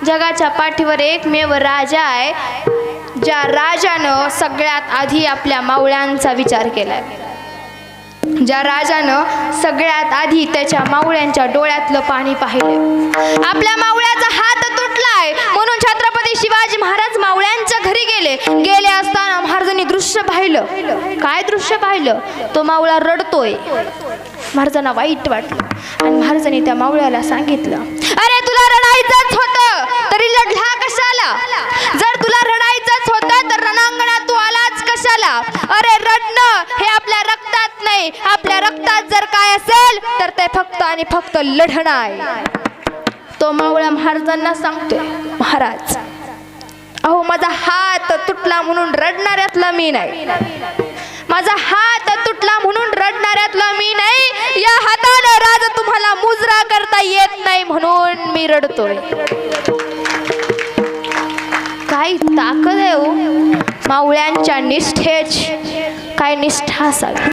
जगाच्या पाठीवर एकमेव राजा आहे, ज्या राजानं सगळ्यात आधी आपल्या मावळ्यांचा विचार केलाय, ज्या राजानं सगळ्यात आधी त्याच्या मावळ्यांच्या डोळ्यातलं पाणी पाहिलं. आपल्या मावळ्याचा हात तुटलाय म्हणून छत्रपती शिवाजी महाराज मावळ्यांच्या घरी गेले असताना महाराजांनी दृश्य पाहिलं. काय दृश्य पाहिलं? तो मावळा रडतोय. महाराजांना वाईट वाटलं आणि महाराजांनी त्या मावळ्याला सांगितलं, अरे तुला रडायचंच होतं तरी लढला कशाला? जर तुला रडायचंच होतं तर रणांगणात तू आलाच कशाला? अरे रडणं हे आपल्या रक्तात नाही, आपल्या रक्तात जर काय असेल तर ते फक्त आणि फक्त लढणं आहे. तो मावळा महाराजांना सांगतोय, महाराज अहो माझा हात तुटला म्हणून रडणाऱ्यातला मी नाही, माझा हात तुटला म्हणून रडणाऱ्यातला मी नाही, या हाताने राज तुम्हाला मुजरा करता येत नाही म्हणून मी रडतोय. काय ताकद आहे हो मावळ्यांच्या निष्ठेची, काय निष्ठा असावी.